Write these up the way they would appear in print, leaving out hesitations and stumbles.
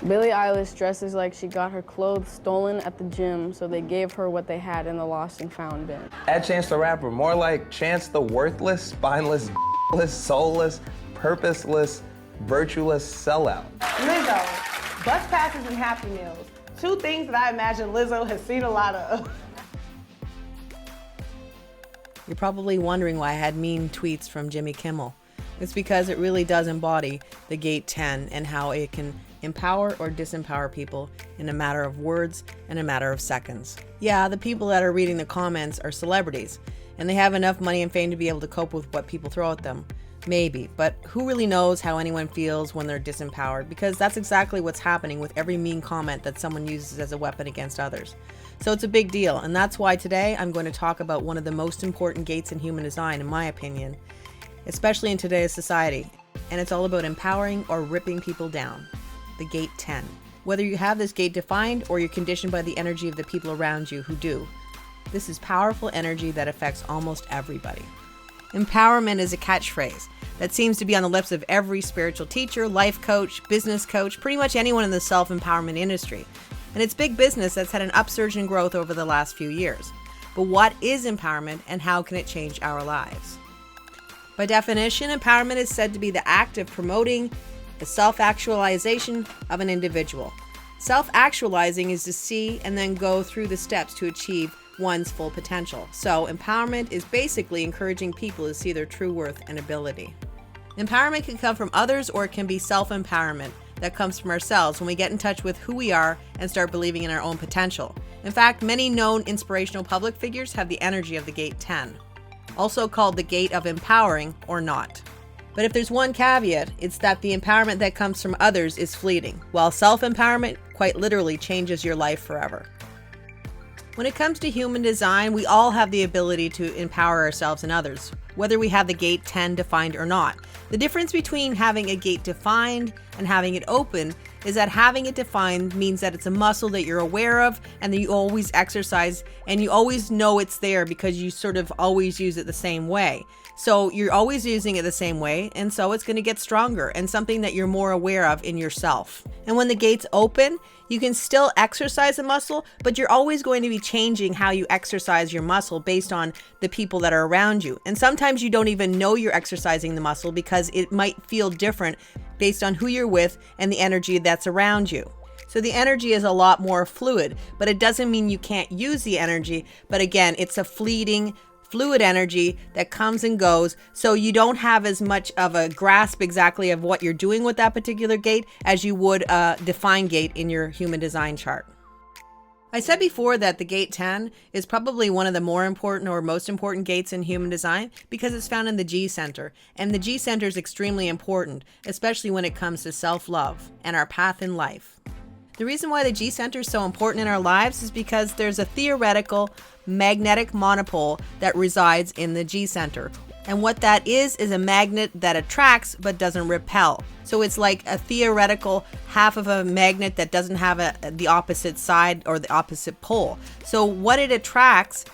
Billie Eilish dresses like she got her clothes stolen at the gym, so they gave her what they had in the lost and found bin. At Chance the Rapper, more like Chance the worthless, spineless, soulless, purposeless, virtueless sellout. Lizzo, bus passes and Happy Meals. Two things that I imagine Lizzo has seen a lot of. You're probably wondering why I had mean tweets from Jimmy Kimmel. It's because it really does embody the Gate 10 and how it can empower or disempower people in a matter of words and a matter of seconds. Yeah, the people that are reading the comments are celebrities, and they have enough money and fame to be able to cope with what people throw at them. Maybe, but who really knows how anyone feels when they're disempowered? Because that's exactly what's happening with every mean comment that someone uses as a weapon against others. So it's a big deal, and that's why today I'm going to talk about one of the most important gates in human design, in my opinion, especially in today's society. And it's all about empowering or ripping people down. The Gate 10. Whether you have this gate defined or you're conditioned by the energy of the people around you who do, this is powerful energy that affects almost everybody. Empowerment is a catchphrase that seems to be on the lips of every spiritual teacher, life coach, business coach, pretty much anyone in the self-empowerment industry. And it's big business that's had an upsurge in growth over the last few years. But what is empowerment and how can it change our lives? By definition, empowerment is said to be the act of promoting the self-actualization of an individual. Self-actualizing is to see and then go through the steps to achieve one's full potential. So empowerment is basically encouraging people to see their true worth and ability. Empowerment can come from others, or it can be self-empowerment that comes from ourselves when we get in touch with who we are and start believing in our own potential. In fact, many known inspirational public figures have the energy of the Gate 10, also called the Gate of Empowering or not. But if there's one caveat, it's that the empowerment that comes from others is fleeting, while self-empowerment quite literally changes your life forever. When it comes to human design, we all have the ability to empower ourselves and others, whether we have the Gate 10 defined or not. The difference between having a gate defined and having it open is that having it defined means that it's a muscle that you're aware of and that you always exercise, and you always know it's there because you sort of always use it the same way. So you're always using it the same way, and so it's going to get stronger and something that you're more aware of in yourself. And when the gate's open, you can still exercise the muscle, but you're always going to be changing how you exercise your muscle based on the people that are around you. And sometimes you don't even know you're exercising the muscle because it might feel different based on who you're with and the energy that's around you. So the energy is a lot more fluid, but it doesn't mean you can't use the energy. But again, it's a fleeting, fluid energy that comes and goes, so you don't have as much of a grasp exactly of what you're doing with that particular gate as you would a defined gate in your human design chart. I said before that the Gate 10 is probably one of the more important or most important gates in human design because it's found in the G center. And the G center is extremely important, especially when it comes to self-love and our path in life. The reason why the G center is so important in our lives is because there's a theoretical magnetic monopole that resides in the G center. And what that is a magnet that attracts but doesn't repel. So it's like a theoretical half of a magnet that doesn't have the opposite side or the opposite pole. So what it attracts,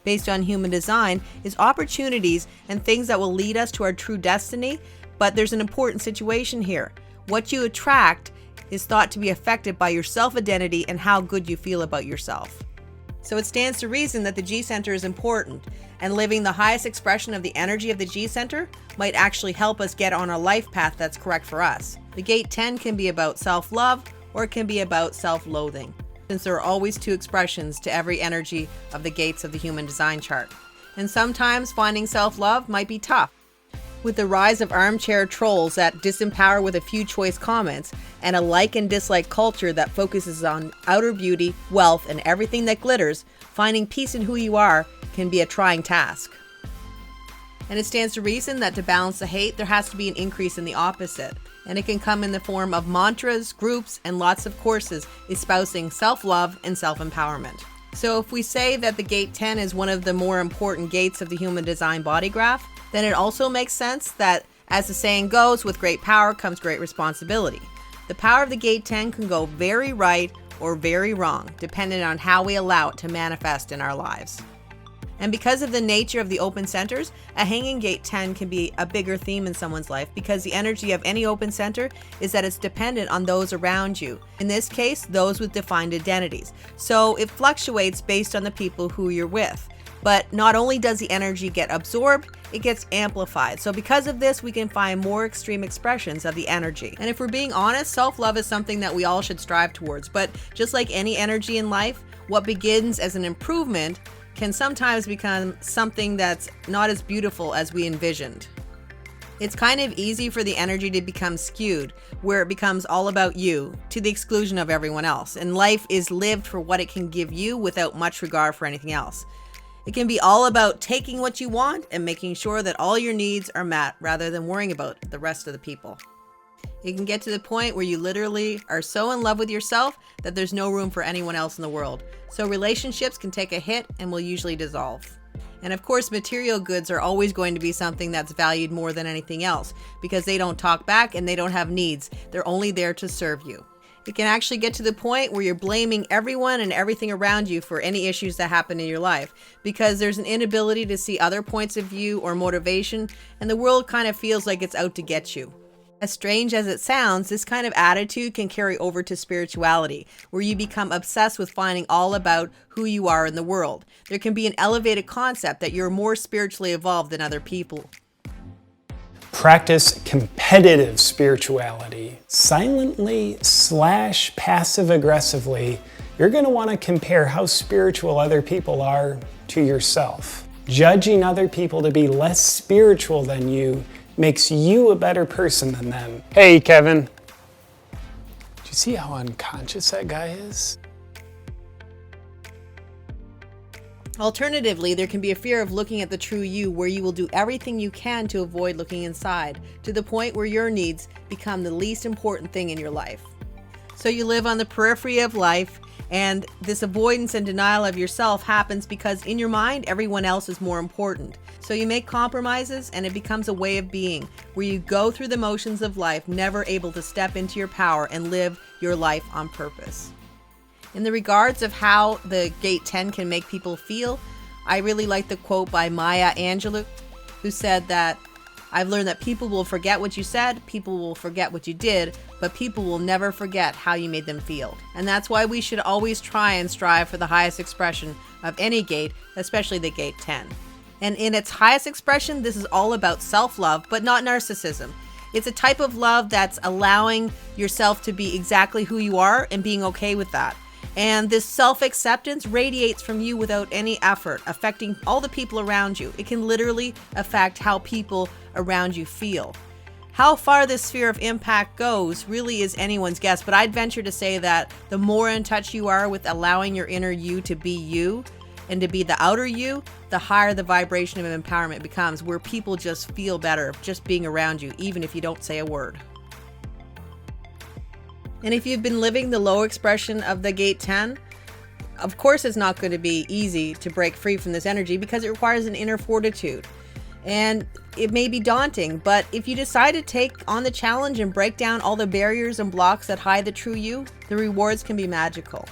based on human design, is opportunities and things that will lead us to our true destiny. But there's an important situation here. What you attract is thought to be affected by your self-identity and how good you feel about yourself. So it stands to reason that the G center is important, and living the highest expression of the energy of the G center might actually help us get on a life path that's correct for us. The Gate 10 can be about self-love, or it can be about self-loathing, since there are always two expressions to every energy of the gates of the human design chart. And sometimes finding self-love might be tough. With the rise of armchair trolls that disempower with a few choice comments, and a like and dislike culture that focuses on outer beauty, wealth, and everything that glitters, finding peace in who you are can be a trying task. And it stands to reason that to balance the hate, there has to be an increase in the opposite. And it can come in the form of mantras, groups, and lots of courses espousing self-love and self-empowerment. So if we say that the Gate 10 is one of the more important gates of the human design body graph, then it also makes sense that, as the saying goes, with great power comes great responsibility. The power of the Gate 10 can go very right or very wrong, depending on how we allow it to manifest in our lives. And because of the nature of the open centers, a hanging gate 10 can be a bigger theme in someone's life because the energy of any open center is that it's dependent on those around you. In this case, those with defined identities. So it fluctuates based on the people who you're with. But not only does the energy get absorbed, it gets amplified. So because of this, we can find more extreme expressions of the energy. And if we're being honest, self-love is something that we all should strive towards. But just like any energy in life, what begins as an improvement can sometimes become something that's not as beautiful as we envisioned. It's kind of easy for the energy to become skewed, where it becomes all about you to the exclusion of everyone else. And life is lived for what it can give you without much regard for anything else. It can be all about taking what you want and making sure that all your needs are met rather than worrying about the rest of the people. It can get to the point where you literally are so in love with yourself that there's no room for anyone else in the world. So relationships can take a hit and will usually dissolve. And of course, material goods are always going to be something that's valued more than anything else because they don't talk back and they don't have needs. They're only there to serve you. It can actually get to the point where you're blaming everyone and everything around you for any issues that happen in your life because there's an inability to see other points of view or motivation, and the world kind of feels like it's out to get you. As strange as it sounds, this kind of attitude can carry over to spirituality, where you become obsessed with finding all about who you are in the world. There can be an elevated concept that you're more spiritually evolved than other people. Practice competitive spirituality. Silently / passive-aggressively, you're going to want to compare how spiritual other people are to yourself. Judging other people to be less spiritual than you makes you a better person than them. Hey, Kevin. Do you see how unconscious that guy is? Alternatively, there can be a fear of looking at the true you, where you will do everything you can to avoid looking inside, to the point where your needs become the least important thing in your life. So you live on the periphery of life, and this avoidance and denial of yourself happens because in your mind, everyone else is more important. So you make compromises, and it becomes a way of being, where you go through the motions of life, never able to step into your power and live your life on purpose. In the regards of how the Gate 10 can make people feel, I really like the quote by Maya Angelou, who said that, "I've learned that people will forget what you said, people will forget what you did, but people will never forget how you made them feel." And that's why we should always try and strive for the highest expression of any gate, especially the Gate 10. And in its highest expression, this is all about self-love, but not narcissism. It's a type of love that's allowing yourself to be exactly who you are and being okay with that. And this self-acceptance radiates from you without any effort, affecting all the people around you. It can literally affect how people around you feel. How far this sphere of impact goes really is anyone's guess, but I'd venture to say that the more in touch you are with allowing your inner you to be you and to be the outer you, the higher the vibration of empowerment becomes, where people just feel better just being around you, even if you don't say a word. And if you've been living the low expression of the Gate 10, of course it's not going to be easy to break free from this energy because it requires an inner fortitude. And it may be daunting, but if you decide to take on the challenge and break down all the barriers and blocks that hide the true you, the rewards can be magical.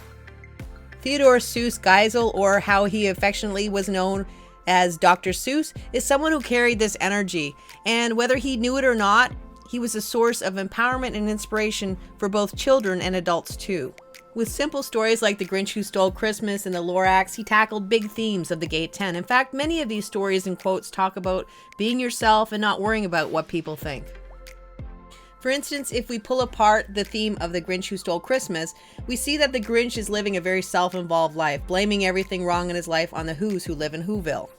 Theodore Seuss Geisel, or how he affectionately was known as Dr. Seuss, is someone who carried this energy. And whether he knew it or not, he was a source of empowerment and inspiration for both children and adults too. With simple stories like The Grinch Who Stole Christmas and The Lorax, he tackled big themes of the Gate 10. In fact, many of these stories and quotes talk about being yourself and not worrying about what people think. For instance, if we pull apart the theme of The Grinch Who Stole Christmas, we see that the Grinch is living a very self-involved life, blaming everything wrong in his life on the Whos who live in Whoville.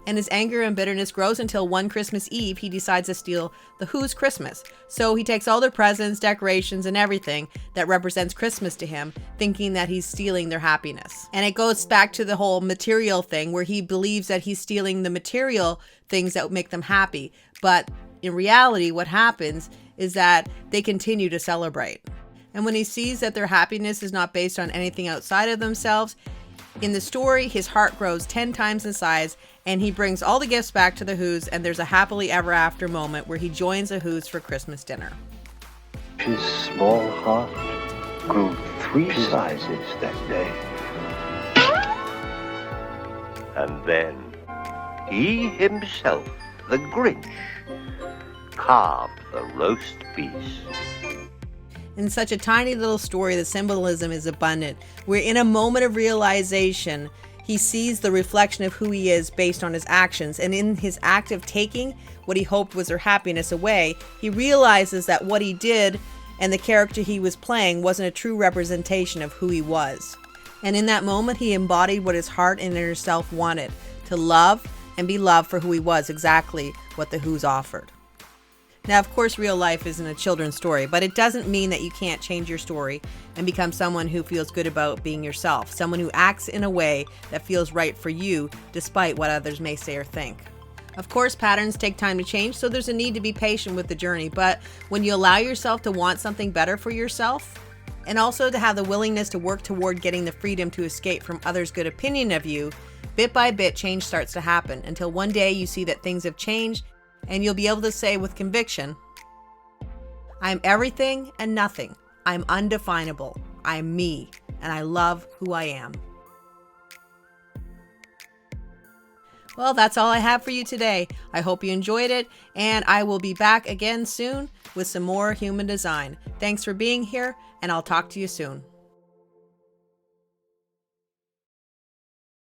And his anger and bitterness grows until one Christmas Eve, he decides to steal the Who's Christmas. So he takes all their presents, decorations, and everything that represents Christmas to him, thinking that he's stealing their happiness. And it goes back to the whole material thing, where he believes that he's stealing the material things that make them happy. But in reality, what happens is that they continue to celebrate. And when he sees that their happiness is not based on anything outside of themselves, in the story, his heart grows 10 times in size, and he brings all the gifts back to the Whos, and there's a happily ever after moment where he joins the Whos for Christmas dinner. His small heart grew 3 sizes that day. And then he himself, the Grinch, carved the roast beast. In such a tiny little story, the symbolism is abundant. We're in a moment of realization. He sees the reflection of who he is based on his actions, and in his act of taking what he hoped was her happiness away, he realizes that what he did and the character he was playing wasn't a true representation of who he was. And in that moment, he embodied what his heart and inner self wanted, to love and be loved for who he was, exactly what the Who's offered. Now, of course, real life isn't a children's story, but it doesn't mean that you can't change your story and become someone who feels good about being yourself, someone who acts in a way that feels right for you, despite what others may say or think. Of course, patterns take time to change, so there's a need to be patient with the journey, but when you allow yourself to want something better for yourself, and also to have the willingness to work toward getting the freedom to escape from others' good opinion of you, bit by bit, change starts to happen, until one day you see that things have changed, and you'll be able to say with conviction, I'm everything and nothing. I'm undefinable. I'm me, and I love who I am. Well, that's all I have for you today. I hope you enjoyed it, and I will be back again soon with some more human design. Thanks for being here, and I'll talk to you soon.